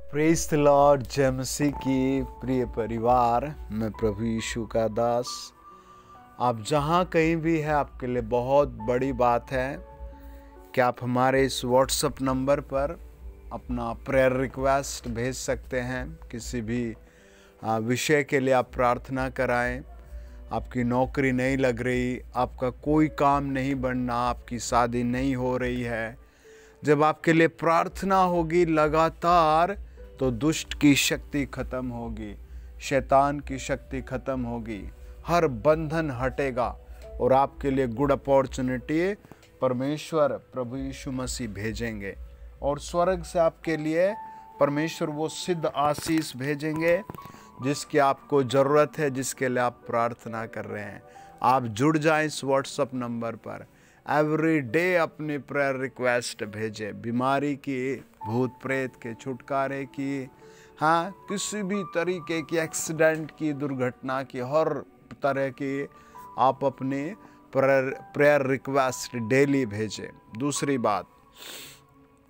Praise the Lord. जय मसीह की प्रिय परिवार, मैं प्रभु यीशु का दास। आप जहाँ कहीं भी हैं, आपके लिए बहुत बड़ी बात है कि आप हमारे इस व्हाट्सएप नंबर पर अपना प्रेयर रिक्वेस्ट भेज सकते हैं। किसी भी विषय के लिए आप प्रार्थना कराएं। आपकी नौकरी नहीं लग रही, आपका कोई काम नहीं बनना, आपकी शादी नहीं हो रही है, जब आपके लिए प्रार्थना होगी लगातार तो दुष्ट की शक्ति खत्म होगी, शैतान की शक्ति खत्म होगी, हर बंधन हटेगा और आपके लिए गुड अपॉर्चुनिटी परमेश्वर प्रभु यीशु मसीह भेजेंगे और स्वर्ग से आपके लिए परमेश्वर वो सिद्ध आशीष भेजेंगे जिसकी आपको ज़रूरत है, जिसके लिए आप प्रार्थना कर रहे हैं। आप जुड़ जाएं इस व्हाट्सएप नंबर पर, एवरी डे अपनी प्रेयर रिक्वेस्ट भेजें। बीमारी की, भूत प्रेत के छुटकारे की, किसी भी तरीके की, एक्सीडेंट की, दुर्घटना की, हर तरह की आप अपनी प्रेयर रिक्वेस्ट डेली भेजें। दूसरी बात,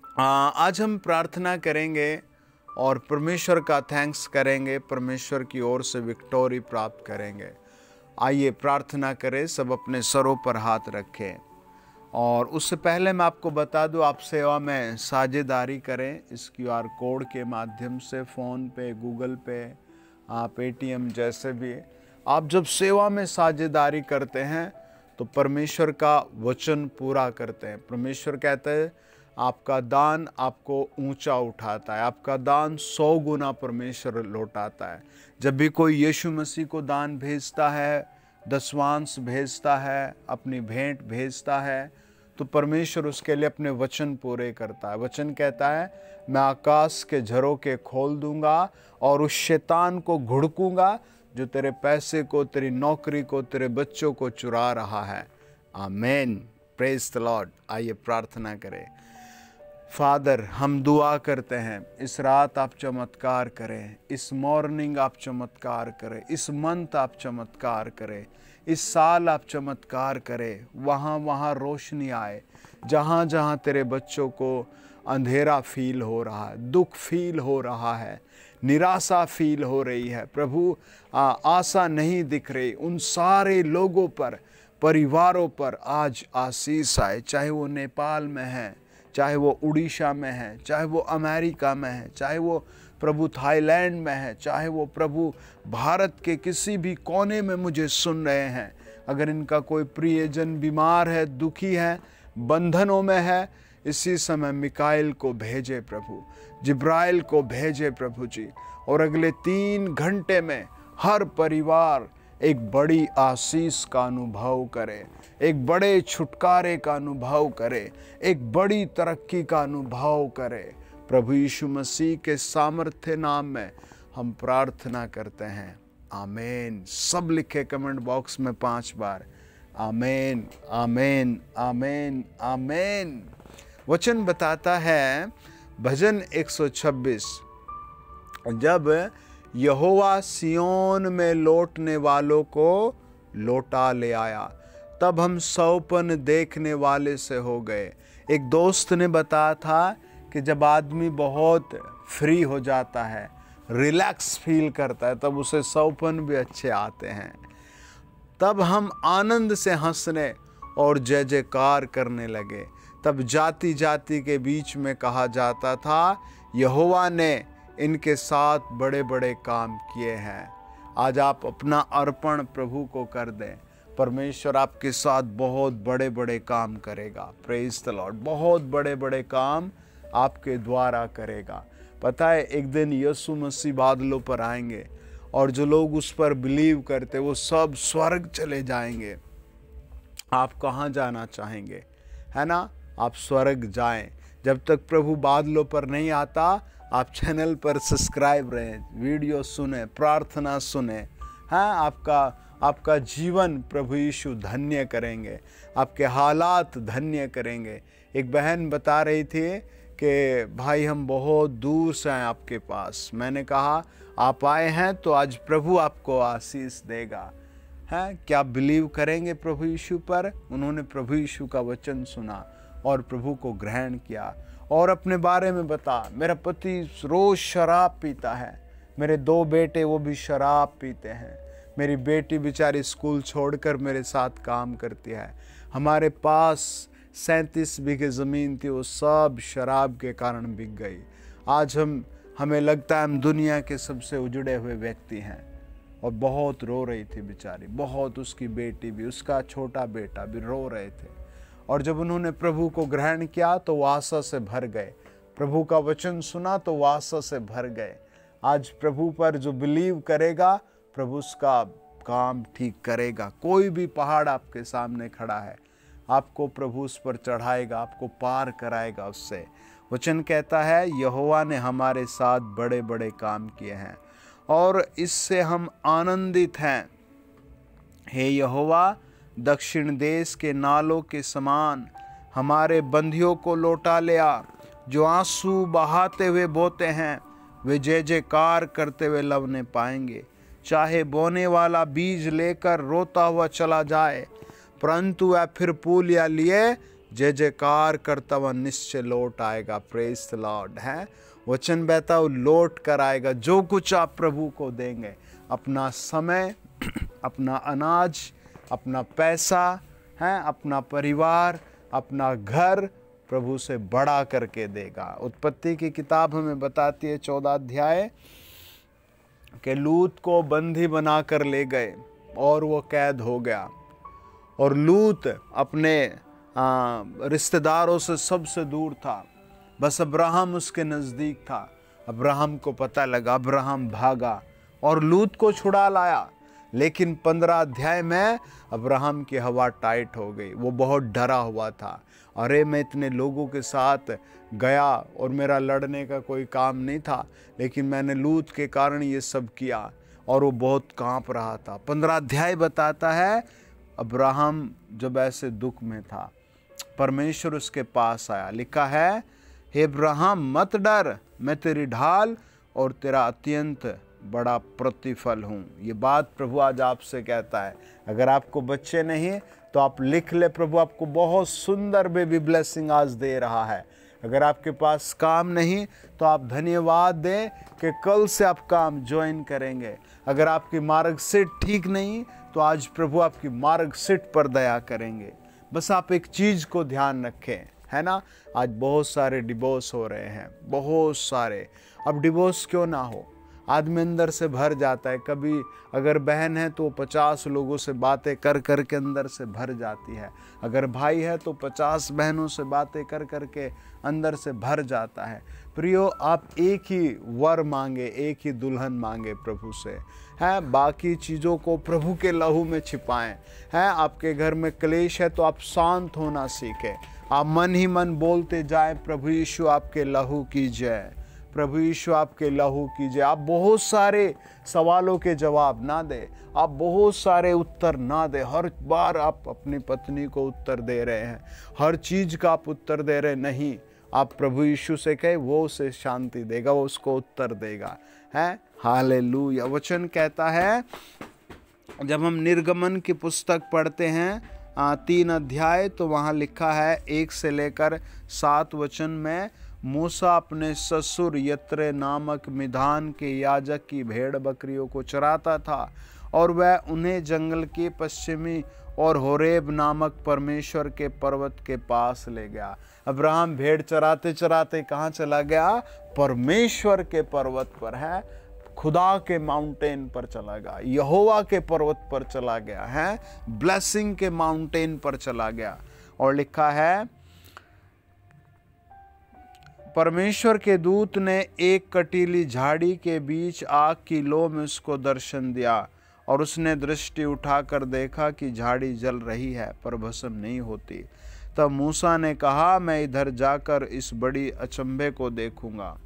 आज हम प्रार्थना करेंगे और परमेश्वर का थैंक्स करेंगे, परमेश्वर की ओर से विक्टोरी प्राप्त करेंगे। आइए प्रार्थना करें, सब अपने सरों पर हाथ रखें। और उससे पहले मैं आपको बता दूं, आप सेवा में साझेदारी करें इस QR कोड के माध्यम से, फ़ोन पे, गूगल पे, पेटीएम, जैसे भी आप जब सेवा में साझेदारी करते हैं तो परमेश्वर का वचन पूरा करते हैं। परमेश्वर कहते हैं आपका दान आपको ऊंचा उठाता है, आपका दान 100 गुना परमेश्वर लौटाता है। जब भी कोई यीशु मसीह को दान भेजता है, दसवांश भेजता है, अपनी भेंट भेजता है, तो परमेश्वर उसके लिए अपने वचन पूरे करता है। वचन कहता है, मैं आकाश के झरोखे खोल दूंगा और उस शैतान को घुड़कूंगा जो तेरे पैसे को, तेरी नौकरी को, तेरे बच्चों को चुरा रहा है। आमेन। Praise the Lord. आइए प्रार्थना करें। फादर, हम दुआ करते हैं, इस रात आप चमत्कार करें, इस मॉर्निंग आप चमत्कार करें, इस मंथ आप चमत्कार करें, इस साल आप चमत्कार करें। वहाँ रोशनी आए, जहाँ जहाँ तेरे बच्चों को अंधेरा फील हो रहा है, दुख फील हो रहा है, निराशा फील हो रही है, प्रभु आशा नहीं दिख रही, उन सारे लोगों पर, परिवारों पर आज आशीष आए। चाहे वो नेपाल में है, चाहे वो उड़ीसा में है, चाहे वो अमेरिका में है, चाहे वो प्रभु थाईलैंड में है, चाहे वो प्रभु भारत के किसी भी कोने में मुझे सुन रहे हैं। अगर इनका कोई प्रियजन बीमार है, दुखी है, बंधनों में है, इसी समय मिकाइल को भेजे प्रभु, जिब्राइल को भेजे प्रभु जी, और अगले 3 घंटे में हर परिवार एक बड़ी आशीष का अनुभव करे, एक बड़े छुटकारे का अनुभव करे, एक बड़ी तरक्की का अनुभव करे। प्रभु यीशु मसीह के सामर्थ्य नाम में हम प्रार्थना करते हैं। आमेन। सब लिखे कमेंट बॉक्स में 5 बार, आमेन, आमेन, आमेन, आमेन। वचन बताता है, भजन 126, जब यहोवा सियोन में लौटने वालों को लौटा ले आया, तब हम सौपन देखने वाले से हो गए। एक दोस्त ने बताया था कि जब आदमी बहुत फ्री हो जाता है, रिलैक्स फील करता है, तब उसे सौपन भी अच्छे आते हैं। तब हम आनंद से हंसने और जय जयकार करने लगे। तब जाति जाति के बीच में कहा जाता था, यहोवा ने इनके साथ बड़े बड़े काम किए हैं। आज आप अपना अर्पण प्रभु को कर दें, परमेश्वर आपके साथ बहुत बड़े बड़े काम करेगा। Praise the Lord. बहुत बड़े बड़े काम आपके द्वारा करेगा। पता है, एक दिन यीशु मसीह बादलों पर आएंगे और जो लोग उस पर बिलीव करते वो सब स्वर्ग चले जाएंगे। आप कहाँ जाना चाहेंगे? है ना, आप स्वर्ग जाएं। जब तक प्रभु बादलों पर नहीं आता, आप चैनल पर सब्सक्राइब रहें, वीडियो सुने, प्रार्थना सुने। आपका जीवन प्रभु यीशु धन्य करेंगे, आपके हालात धन्य करेंगे। एक बहन बता रही थी कि भाई हम बहुत दूर से आए आपके पास। मैंने कहा आप आए हैं तो आज प्रभु आपको आशीष देगा। क्या बिलीव करेंगे प्रभु यीशु पर? उन्होंने प्रभु यीशु का वचन सुना और प्रभु को ग्रहण किया और अपने बारे में बता, मेरा पति रोज शराब पीता है, मेरे 2 बेटे वो भी शराब पीते हैं, मेरी बेटी बेचारी स्कूल छोड़कर मेरे साथ काम करती है, हमारे पास 37 बीघे ज़मीन थी, वो सब शराब के कारण बिक गई। आज हमें लगता है हम दुनिया के सबसे उजड़े हुए व्यक्ति हैं। और बहुत रो रही थी बेचारी, बहुत, उसकी बेटी भी, उसका छोटा बेटा भी रो रहे थे। और जब उन्होंने प्रभु को ग्रहण किया तो वो आशा से भर गए, प्रभु का वचन सुना तो वो आशा से भर गए। आज प्रभु पर जो बिलीव करेगा, प्रभु उसका काम ठीक करेगा। कोई भी पहाड़ आपके सामने खड़ा है, आपको प्रभु उस पर चढ़ाएगा, आपको पार कराएगा उससे। वचन कहता है, यहोवा ने हमारे साथ बड़े बड़े काम किए हैं और इससे हम आनंदित हैं। हे यहोवा, दक्षिण देश के नालों के समान हमारे बंधियों को लौटा ले आ। जो आंसू बहाते हुए बोते हैं, वे जय जयकार करते हुए लवने पाएंगे। चाहे बोने वाला बीज लेकर रोता हुआ चला जाए, परंतु वह फिर पूलिया लिए जय जयकार करता हुआ निश्चय लौट आएगा। प्रेज द लॉर्ड है। वचन बहता हुआ लौट कर आएगा। जो कुछ आप प्रभु को देंगे, अपना समय, अपना अनाज, अपना पैसा है, अपना परिवार, अपना घर, प्रभु से बड़ा करके देगा। उत्पत्ति की किताब हमें बताती है 14 अध्याय कि लूत को बंदी बनाकर ले गए और वो कैद हो गया। और लूत अपने रिश्तेदारों से सबसे दूर था, बस अब्राहम उसके नज़दीक था। अब्राहम को पता लगा, अब्राहम भागा और लूत को छुड़ा लाया। लेकिन 15 अध्याय में अब्राहम की हवा टाइट हो गई। वो बहुत डरा हुआ था, अरे मैं इतने लोगों के साथ गया और मेरा लड़ने का कोई काम नहीं था, लेकिन मैंने लूत के कारण ये सब किया। और वो बहुत कांप रहा था। 15 अध्याय बताता है, अब्राहम जब ऐसे दुख में था, परमेश्वर उसके पास आया। लिखा है, हे अब्राहम मत डर, मैं तेरी ढाल और तेरा अत्यंत बड़ा प्रतिफल हूँ। ये बात प्रभु आज आपसे कहता है। अगर आपको बच्चे नहीं तो आप लिख ले, प्रभु आपको बहुत सुंदर बेबी ब्लेसिंग आज दे रहा है। अगर आपके पास काम नहीं तो आप धन्यवाद दें कि कल से आप काम ज्वाइन करेंगे। अगर आपकी मार्कशीट ठीक नहीं तो आज प्रभु आपकी मार्कशीट पर दया करेंगे। बस आप एक चीज़ को ध्यान रखें, है ना, आज बहुत सारे डिवोर्स हो रहे हैं, बहुत सारे। अब डिवोर्स क्यों ना हो, आदमी अंदर से भर जाता है। कभी अगर बहन है तो 50 लोगों से बातें कर कर के अंदर से भर जाती है। अगर भाई है तो 50 बहनों से बातें कर कर के अंदर से भर जाता है। प्रियो, आप एक ही वर मांगे, एक ही दुल्हन मांगे प्रभु से, है। बाकी चीज़ों को प्रभु के लहू में छिपाएं, है। आपके घर में क्लेश है तो आप शांत होना सीखें। आप मन ही मन बोलते जाएं, प्रभु यीशु आपके लहू की जय, प्रभु यीशु आपके लहू कीजिए। आप बहुत सारे सवालों के जवाब ना दे, आप बहुत सारे उत्तर ना दे। हर बार आप अपनी पत्नी को उत्तर दे रहे हैं, हर चीज़ का आप उत्तर दे रहे नहीं। आप प्रभु यीशु से कहे, वो उसे शांति देगा, वो उसको उत्तर देगा, है। हालेलुया। वचन कहता है, जब हम निर्गमन की पुस्तक पढ़ते हैं 3 अध्याय, तो वहाँ लिखा है 1 से लेकर 7 वचन में, मूसा अपने ससुर यत्रे नामक मिधान के याजक की भेड़ बकरियों को चराता था और वह उन्हें जंगल के पश्चिमी और होरेब नामक परमेश्वर के पर्वत के पास ले गया। अब्राहम भेड़ चराते चराते कहाँ चला गया? परमेश्वर के पर्वत पर, है, खुदा के माउंटेन पर चला गया, यहोवा के पर्वत पर चला गया, है, ब्लेसिंग के माउंटेन पर चला गया। और लिखा है, परमेश्वर के दूत ने एक कटीली झाड़ी के बीच आग की लौ में उसको दर्शन दिया और उसने दृष्टि उठाकर देखा कि झाड़ी जल रही है पर भस्म नहीं होती। तब मूसा ने कहा, मैं इधर जाकर इस बड़ी अचंभे को देखूंगा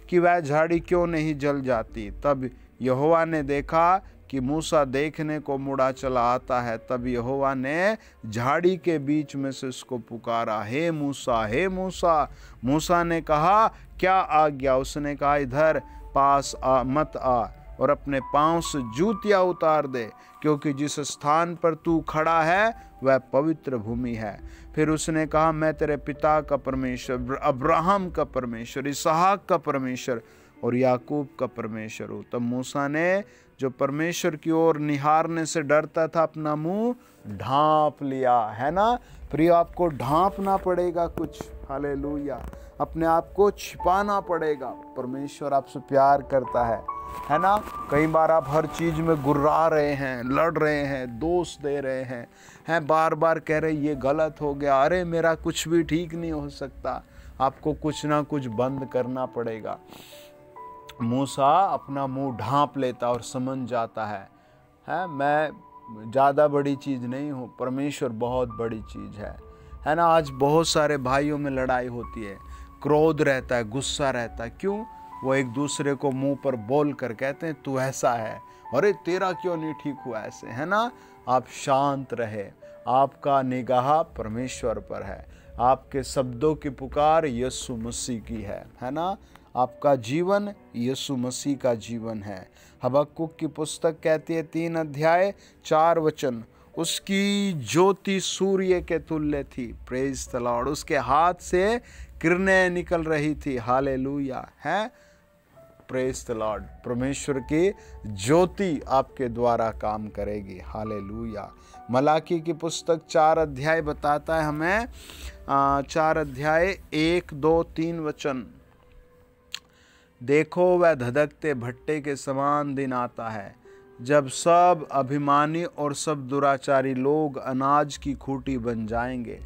कि वह झाड़ी क्यों नहीं जल जाती। तब यहोवा ने देखा कि मूसा देखने को मुड़ा चला आता है। तब यहोवा ने झाड़ी के बीच में से उसको पुकारा, हे मूसा, हे मूसा। मूसा ने कहा, क्या आज्ञा? उसने कहा, इधर पास मत आ, और अपने पांव से जूतियां उतार दे, क्योंकि जिस स्थान पर तू खड़ा है वह पवित्र भूमि है। फिर उसने कहा, मैं तेरे पिता का परमेश्वर, अब्राहम का परमेश्वर, इसहाक का परमेश्वर और याकूब का परमेश्वर हूँ। तब मूसा ने, जो परमेश्वर की ओर निहारने से डरता था, अपना मुंह ढांप लिया। है ना प्रिय, आपको ढांपना पड़ेगा कुछ। हालेलुया, अपने आप को छिपाना पड़ेगा। परमेश्वर आपसे प्यार करता है ना। कई बार आप हर चीज में गुर्रा रहे हैं, लड़ रहे हैं, दोष दे रहे हैं, बार बार कह रहे ये गलत हो गया, अरे मेरा कुछ भी ठीक नहीं हो सकता। आपको कुछ ना कुछ बंद करना पड़ेगा। मूसा अपना मुंह ढांप लेता और समझ जाता है मैं ज़्यादा बड़ी चीज़ नहीं हूँ, परमेश्वर बहुत बड़ी चीज़ है ना। आज बहुत सारे भाइयों में लड़ाई होती है, क्रोध रहता है, गुस्सा रहता है। क्यों? वो एक दूसरे को मुंह पर बोल कर कहते हैं तू ऐसा है, अरे तेरा क्यों नहीं ठीक हुआ ऐसे, है ना। आप शांत रहे, आपका निगाह परमेश्वर पर है, आपके शब्दों की पुकार यीशु मसीह की है ना। आपका जीवन यीशु मसीह का जीवन है। हबक्कुक की पुस्तक कहती है 3 अध्याय 4 वचन, उसकी ज्योति सूर्य के तुल्य थी। Praise the Lord. उसके हाथ से किरणें निकल रही थी। हालेलुया है। Praise the Lord. परमेश्वर की ज्योति आपके द्वारा काम करेगी। हालेलुया। मलाकी की पुस्तक 4 अध्याय बताता है हमें, 4 अध्याय 1, 2, 3 वचन, देखो वह धधकते भट्टे के समान दिन आता है, जब सब अभिमानी और सब दुराचारी लोग अनाज की खूंटी बन जाएंगे,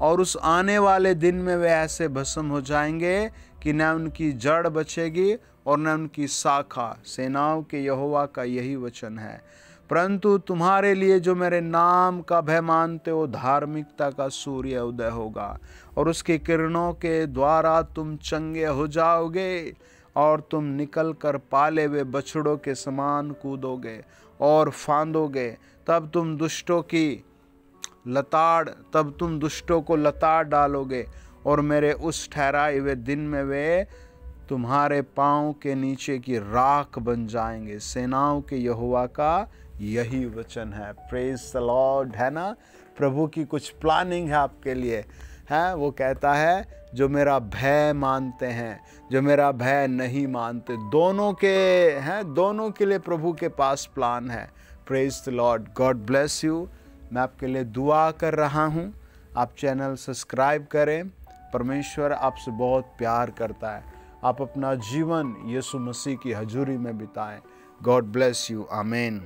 और उस आने वाले दिन में वे ऐसे भस्म हो जाएंगे कि न उनकी जड़ बचेगी और न उनकी शाखा। सेनाओं के यहोवा का यही वचन है। परंतु तुम्हारे लिए जो मेरे नाम का भय मानते हो, धार्मिकता का सूर्य उदय होगा, और उसकी किरणों के द्वारा तुम चंगे हो जाओगे, और तुम निकल कर पाले हुए बछड़ों के समान कूदोगे और फांदोगे। तब तुम दुष्टों को लताड़ डालोगे, और मेरे उस ठहराए हुए दिन में वे तुम्हारे पांव के नीचे की राख बन जाएंगे। सेनाओं के यहोवा का यही वचन है। प्रेज द लॉर्ड, है ना। प्रभु की कुछ प्लानिंग है आपके लिए, है। वो कहता है जो मेरा भय मानते हैं, जो मेरा भय नहीं मानते, दोनों के लिए प्रभु के पास प्लान है। Praise the Lord. God bless you. मैं आपके लिए दुआ कर रहा हूँ। आप चैनल सब्सक्राइब करें। परमेश्वर आपसे बहुत प्यार करता है। आप अपना जीवन यीशु मसीह की हजूरी में बिताएं। God bless you. आमीन।